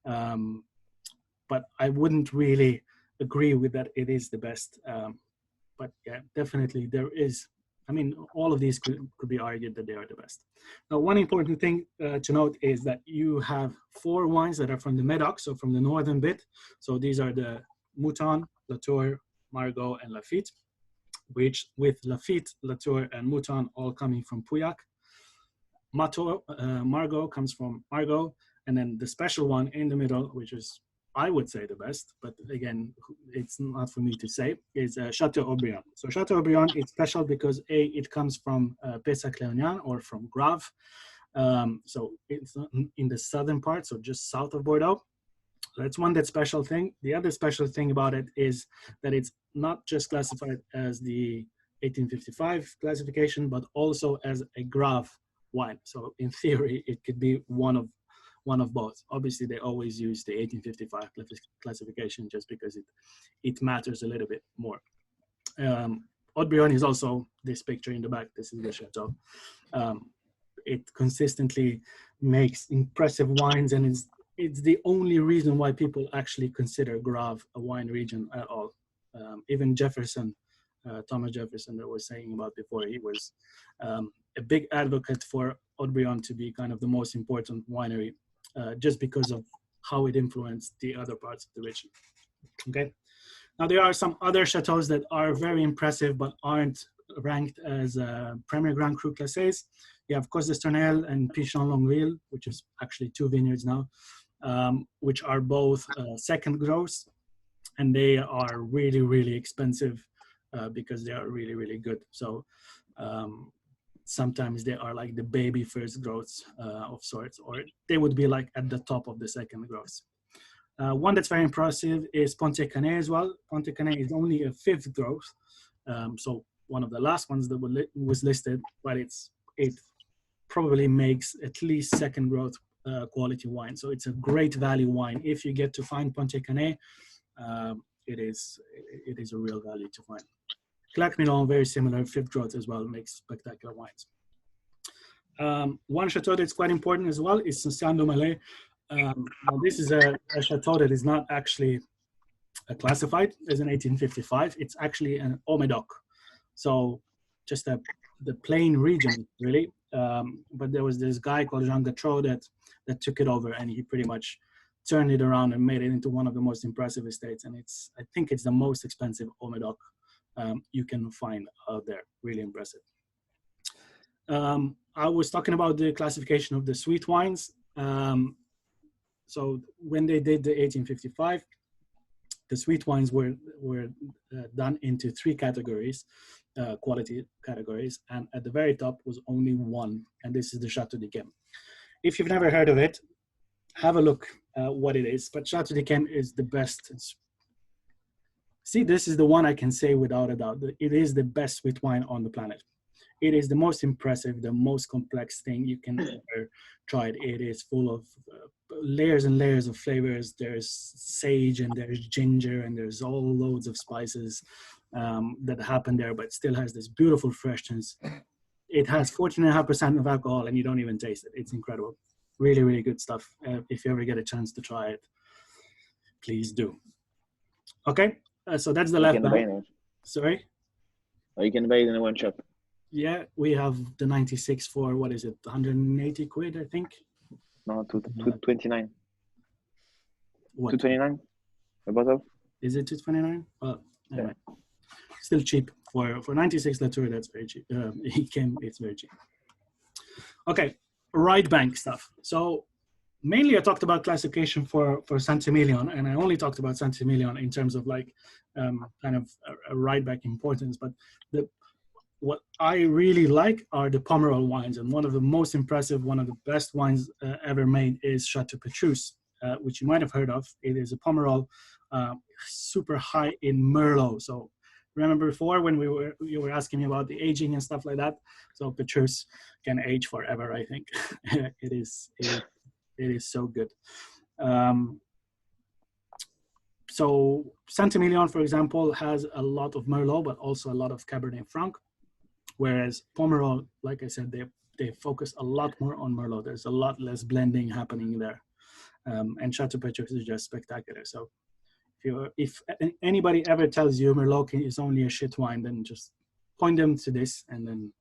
But I wouldn't really agree with that it is the best. But yeah, definitely there is. I mean, all of these could be argued that they are the best. Now, one important thing to note is that you have 4 wines that are from the Medoc, so from the northern bit. So these are the Mouton, Latour, Margaux, and Lafite, which with Lafite, Latour, and Mouton all coming from Pauillac. Margaux comes from Margaux, and then the special one in the middle, which is, I would say, the best, but again, it's not for me to say, is Chateau Haut-Brion. So Chateau Haut-Brion is special because it comes from Pessac-Léognan or from Graves. So it's in the southern part, so just south of Bordeaux. That's one that's special thing. The other special thing about it is that it's not just classified as the 1855 classification, but also as a Graves wine. So in theory, it could be one of both. Obviously, they always use the 1855 classification just because it matters a little bit more. Haut-Brion is also this picture in the back. This is the chateau. It consistently makes impressive wines, and it's the only reason why people actually consider Graves a wine region at all. Even Jefferson, Thomas Jefferson, that was saying about before, he was a big advocate for Haut-Brion to be kind of the most important winery, just because of how it influenced the other parts of the region. Okay. Now there are some other chateaux that are very impressive but aren't ranked as Premier Grand Cru Classés. You have Cos d'Estournel and Pichon Longueville, which is actually 2 vineyards now, which are both second growths, and they are really, really expensive because they are really, really good. So sometimes they are like the baby first growths of sorts, or they would be like at the top of the second growths. One that's very impressive is Pontet Canet as well. Pontet Canet is only a 5th growth, so one of the last ones that was listed, but it probably makes at least second growth quality wine. So it's a great value wine. If you get to find Pontet Canet, it is a real value to find. Claque-Milon, very similar, 5th growth as well, makes spectacular wines. One chateau that's quite important as well is Saint-Domingue. Now this is a chateau that is not actually classified as an 1855. It's actually an Haut-Médoc. So just the plain region, really. But there was this guy called Jean Gautreau that took it over, and he pretty much turned it around and made it into one of the most impressive estates. And I think it's the most expensive Haut-Médoc you can find out there. Really impressive. I was talking about the classification of the sweet wines. So when they did the 1855, the sweet wines were done into 3 categories, quality categories, and at the very top was only one, and this is the Chateau d'Yquem. If you've never heard of it, have a look at what it is, but Chateau d'Yquem is the best. See, this is the one I can say without a doubt that it is the best sweet wine on the planet. it is the most impressive, the most complex thing you can ever try. It is full of layers and layers of flavors. There's sage and there's ginger and there's all loads of spices that happen there, but still has this beautiful freshness. It has 14.5% of alcohol and you don't even taste it. It's incredible. Really, really good stuff. If you ever get a chance to try it, please do. Okay, so that's the left bank. Sorry? Or you can buy it in a wine shop. Yeah, we have the 96 for, what is it, 180 quid, I think? No, 229. What? 229 a bottle? Is it 229? Well, anyway. Yeah. Still cheap. For 96 Latour, that's very cheap. It's very cheap. Okay, right bank stuff. So mainly I talked about classification for Saint-Emilion, and I only talked about Saint-Emilion in terms of like kind of a right bank importance. But what I really like are the Pomerol wines, and one of the most impressive, one of the best wines ever made is Chateau Petrus, which you might have heard of. It is a Pomerol, super high in Merlot. So remember before when you were asking me about the aging and stuff like that? So Petrus can age forever, I think. It is so good. So Saint-Emilion, for example, has a lot of Merlot, but also a lot of Cabernet Franc. Whereas Pomerol, like I said, they focus a lot more on Merlot. There's a lot less blending happening there. And Chateau Petrus is just spectacular. So if anybody ever tells you Merlot is only a shit wine, then just point them to this, and then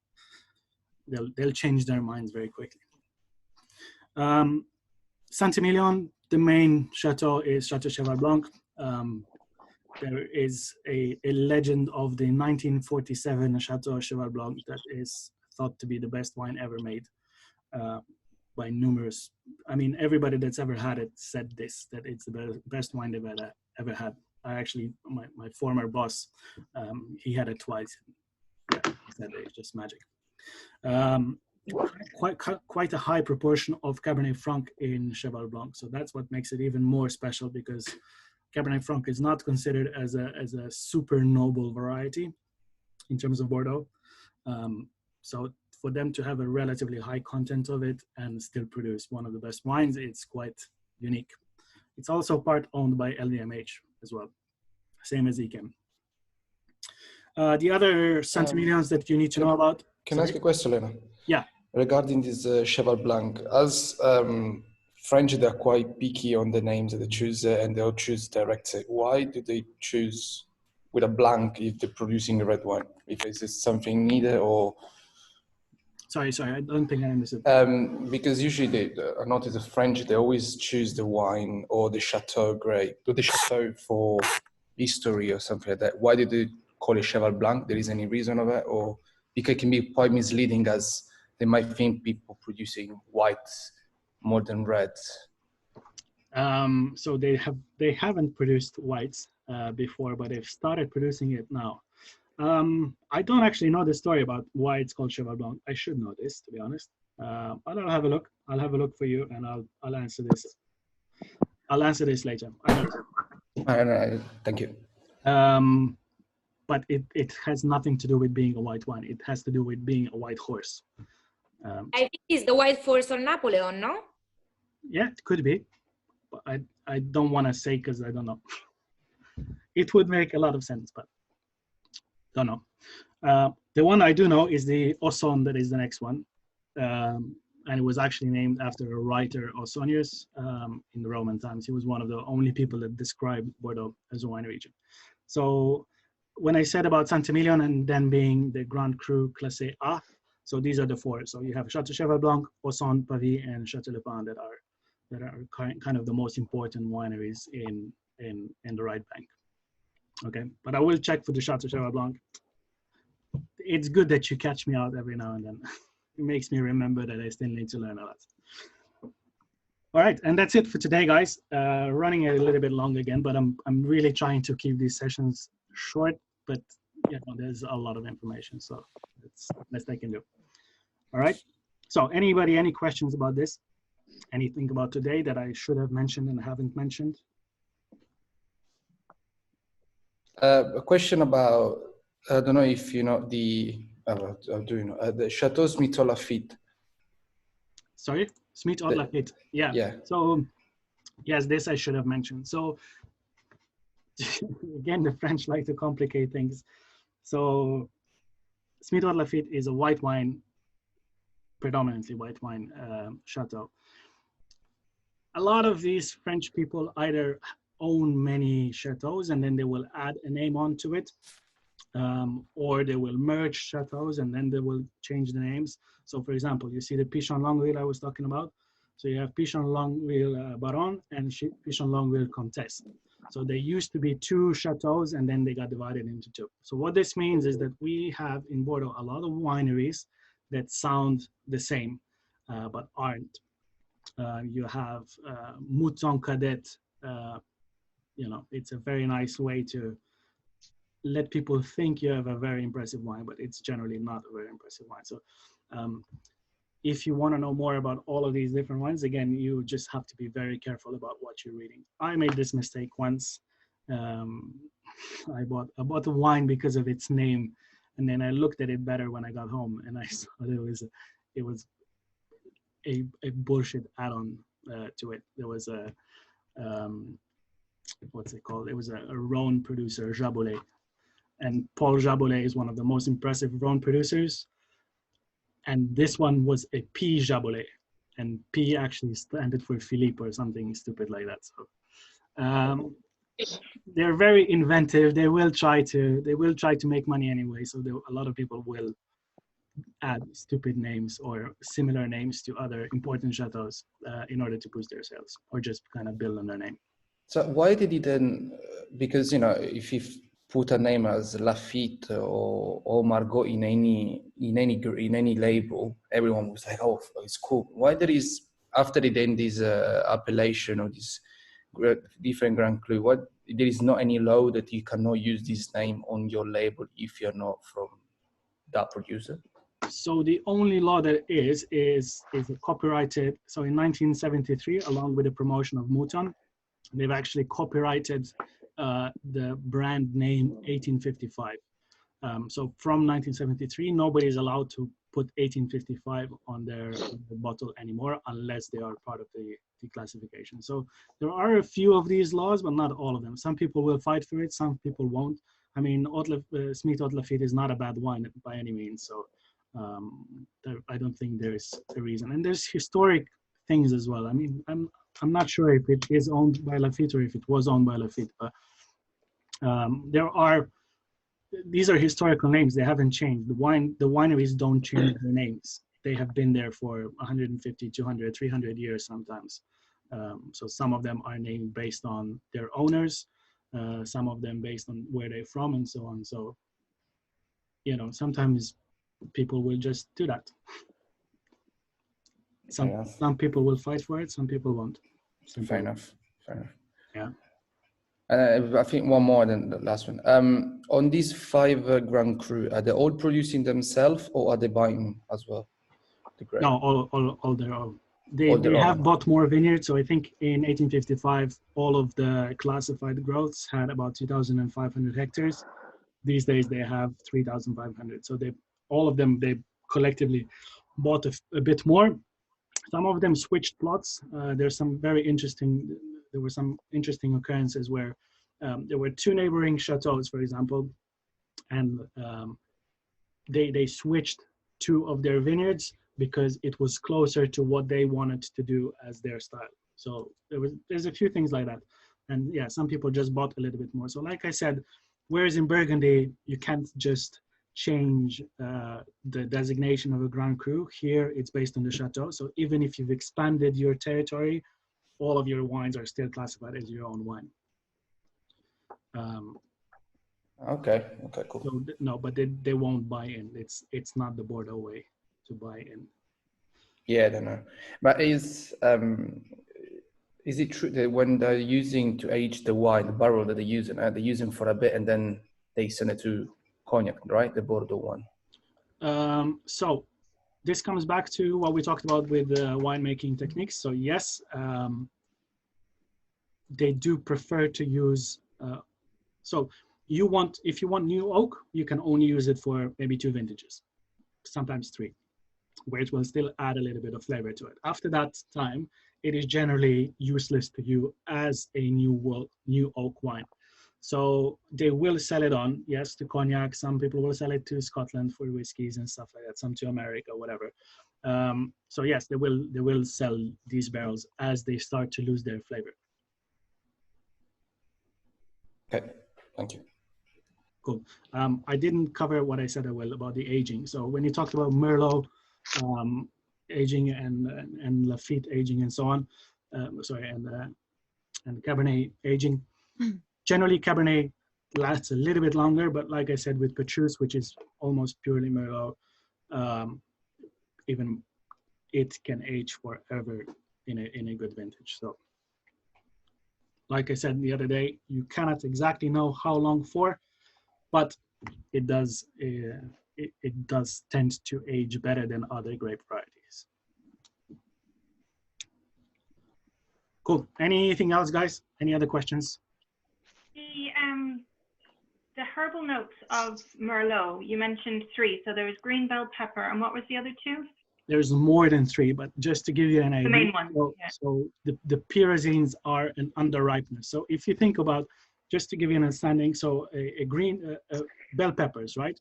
they'll change their minds very quickly. Saint-Emilion, the main chateau is Chateau Cheval Blanc. There is a legend of the 1947 Chateau Cheval Blanc that is thought to be the best wine ever made by numerous. I mean, everybody that's ever had it said this, that it's the best wine they've ever had. I actually, my former boss, he had it twice. Yeah, he said it's just magic. Quite a high proportion of Cabernet Franc in Cheval Blanc. So that's what makes it even more special, because Cabernet Franc is not considered as a super noble variety in terms of Bordeaux. So for them to have a relatively high content of it and still produce one of the best wines, it's quite unique. It's also part owned by LVMH as well, same as Yquem. The other Saint-Emilions that you need to know about. Can I ask a question, Lena? Yeah. Regarding this Cheval Blanc, as French, they're quite picky on the names that they choose, and they'll choose directly. Why do they choose with a blanc if they're producing a red wine? If it's something needed, or? Sorry, I don't think I understood. Because usually I notice the French, they always choose the wine or the Chateau grape, or the Chateau for history or something like that. Why did they call it Cheval Blanc? There is any reason of it, or because it can be quite misleading, as they might think people producing whites more than reds. So they haven't produced whites before, but they've started producing it now. I don't actually know the story about why it's called Cheval Blanc. I should know this, to be honest. But I'll have a look. I'll have a look for you, and I'll answer this. I'll answer this later. Thank you. But it has nothing to do with being a white wine. It has to do with being a white horse. I think it's the white horse on Napoleon, no? Yeah, it could be. But I don't want to say because I don't know. It would make a lot of sense, but don't know. The one I do know is the Ausson, that is the next one. And it was actually named after a writer, Ausonius, in the Roman times. He was one of the only people that described Bordeaux as a wine region. So when I said about Saint-Emilion and then being the Grand Cru Classé A, so these are the four. So you have Chateau Cheval Blanc, Ausson, Pavie, and Chateau Le Pin that are kind of the most important wineries in the right bank. Okay, but I will check for the Chateau Cheval Blanc. It's good that you catch me out every now and then. It makes me remember that I still need to learn a lot. All right, and that's it for today, guys. Running a little bit long again, but I'm really trying to keep these sessions short, but there's a lot of information, so it's the best I can do. All right, so anybody, any questions about this? Anything about today that I should have mentioned and haven't mentioned? A question about, I don't know if you know the I'm doing the Chateau Smith Lafitte. Sorry, Smith or Lafitte. Yeah. Yeah. So yes, this I should have mentioned. So again, the French like to complicate things. So Smith or Lafitte is a white wine, predominantly white wine chateau. A lot of these French people either own many chateaus and then they will add a name onto it, or they will merge chateaus and then they will change the names. So for example, you see the Pichon Longueville I was talking about. So you have Pichon Longueville Baron and Pichon Longueville Comtesse. So there used to be 2 chateaus and then they got divided into 2. So what this means is that we have in Bordeaux a lot of wineries that sound the same, but aren't. You have Mouton Cadet, you know, it's a very nice way to let people think you have a very impressive wine, but it's generally not a very impressive wine. So if you want to know more about all of these different wines, again, you just have to be very careful about what you're reading. I made this mistake once. I bought a wine because of its name, and then I looked at it better when I got home, and I saw it was a bullshit add-on to it. There was a what's it called? It was a Rhone producer, Jaboulet, and Paul Jaboulet is one of the most impressive Rhone producers. And this one was a P Jaboulet, and P actually standard for Philippe or something stupid like that. So they're very inventive. They will try to make money anyway. So a lot of people will add stupid names or similar names to other important chateaus in order to boost their sales or just kind of build on their name. So why did he then? Because you know, if you put a name as Lafitte or Margot in any label, everyone was like, "Oh, it's cool." Why there is after it then this appellation or this different Grand Cru? What there is not any law that you cannot use this name on your label if you're not from that producer? So the only law that is copyrighted. So in 1973, along with the promotion of Mouton, they've actually copyrighted the brand name 1855. So from 1973, nobody is allowed to put 1855 on their bottle anymore unless they are part of the classification. So there are a few of these laws, but not all of them. Some people will fight for it, some people won't. I mean, Smith Haute Lafitte is not a bad wine by any means. So I don't think there's a reason. And there's historic things as well. I mean, I'm not sure if it is owned by Lafitte or if it was owned by Lafitte, but these are historical names. They haven't changed. The wineries don't change their names. They have been there for 150, 200, 300 years sometimes. So some of them are named based on their owners, some of them based on where they're from and so on. So, you know, sometimes people will just do that. Some people will fight for it, some people won't. Fair enough. Yeah. I think one more than the last one. On these 5 Grand Cru, are they all producing themselves or are they buying as well? The grape? No, all their own. They have bought more vineyards. So I think in 1855, all of the classified growths had about 2,500 hectares. These days they have 3,500. So all of them collectively bought a bit more. Some of them switched plots. There were some interesting occurrences where there were 2 neighboring chateaus, for example, and they switched 2 of their vineyards because it was closer to what they wanted to do as their style. So there's a few things like that. And yeah, some people just bought a little bit more. So like I said, whereas in Burgundy, you can't just change the designation of a Grand Cru. Here, it's based on the chateau. So even if you've expanded your territory, all of your wines are still classified as your own wine. Okay, cool. So no, but they won't buy in. It's not the Bordeaux way to buy in. Yeah, I don't know. But is it true that when they're using to age the wine, the barrel that they're using for a bit and then they send it to cognac, right? The Bordeaux one. So this comes back to what we talked about with winemaking techniques. So yes, they do prefer to use. So if you want new oak, you can only use it for maybe 2 vintages. sometimes 3, where it will still add a little bit of flavor to it. After that time, it is generally useless to you as a new oak wine. So they will sell it on, yes, to cognac. Some people will sell it to Scotland for whiskeys and stuff like that. Some to America, whatever. So yes, they will sell these barrels as they start to lose their flavor. Okay, thank you. Cool. I didn't cover what I said I will about the aging. So when you talked about Merlot aging and Lafite aging and so on, and Cabernet aging. Generally, Cabernet lasts a little bit longer, but like I said, with Petrus, which is almost purely Merlot, even it can age forever in a good vintage. So, like I said the other day, you cannot exactly know how long for, but it does tend to age better than other grape varieties. Cool. Anything else, guys? Any other questions? The herbal notes of Merlot, you mentioned 3. So there was green bell pepper, and what was the other 2? There's more than 3, but just to give you an idea. The main one. So the pyrazines are an underripeness. So if you think about, just to give you an understanding, so a green bell peppers, right?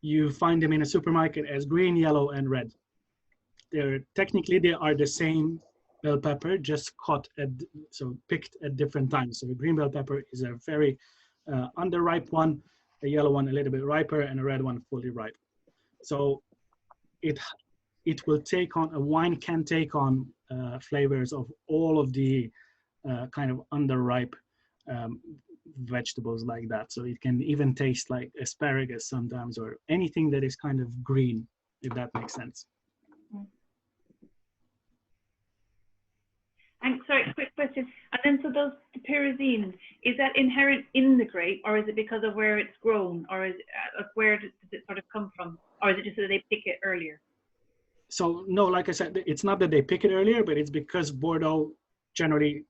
You find them in a supermarket as green, yellow, and red. Technically they are the same bell pepper, just picked at different times. So a green bell pepper is a very underripe one, a yellow one a little bit riper, and a red one fully ripe. So it will take on, a wine can take on flavors of all of the kind of underripe vegetables like that. So it can even taste like asparagus sometimes, or anything that is kind of green, if that makes sense. And sorry, quick question. And then so those pyrazines, is that inherent in the grape, or is it because of where it's grown, or is it, where does it sort of come from, or is it just that they pick it earlier? So no, like I said, it's not that they pick it earlier, but it's because Bordeaux generally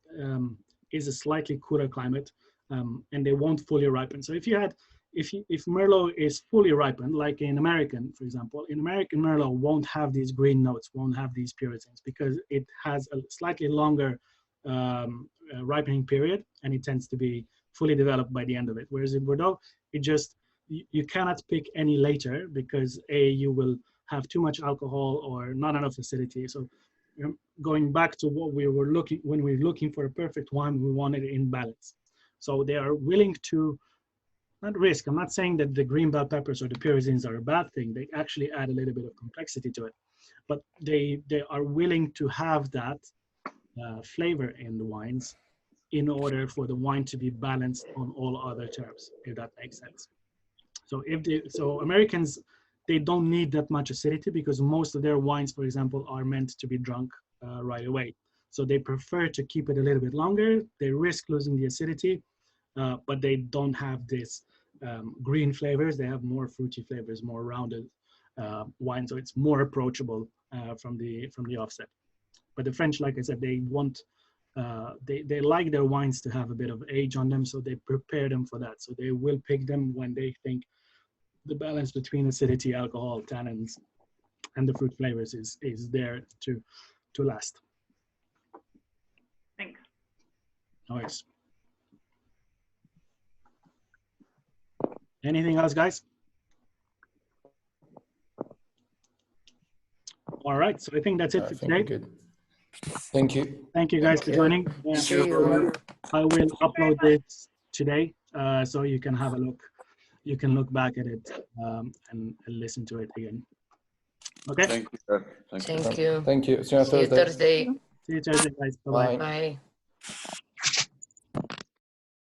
is a slightly cooler climate, and they won't fully ripen. So if Merlot is fully ripened, like in American, for example, in American Merlot won't have these green notes, won't have these pyrazines, because it has a slightly longer ripening period, and it tends to be fully developed by the end of it. Whereas in Bordeaux, you cannot pick any later, because you will have too much alcohol or not enough acidity. So going back to what we were when we were looking for a perfect wine, we wanted it in balance. So they are willing to not risk. I'm not saying that the green bell peppers or the pyrazines are a bad thing. They actually add a little bit of complexity to it, but they are willing to have that flavor in the wines in order for the wine to be balanced on all other terms, if that makes sense. So Americans, they don't need that much acidity, because most of their wines, for example, are meant to be drunk right away. So they prefer to keep it a little bit longer. They risk losing the acidity, but they don't have this green flavors. They have more fruity flavors, more rounded wine. So it's more approachable from the offset. But the French, like I said, they want, they like their wines to have a bit of age on them, so they prepare them for that. So they will pick them when they think the balance between acidity, alcohol, tannins, and the fruit flavors is there to last. Thanks. Nice. Anything else, guys? All right, so I think that's it for today. Good. Thank you. Thank you guys for joining. I will upload this today, so you can have a look. You can look back at it and listen to it again. Okay. Thank you, sir. Thank you. Thank you. See you on See you Thursday. Thursday. See you Thursday, guys. Bye-bye. Bye. Bye.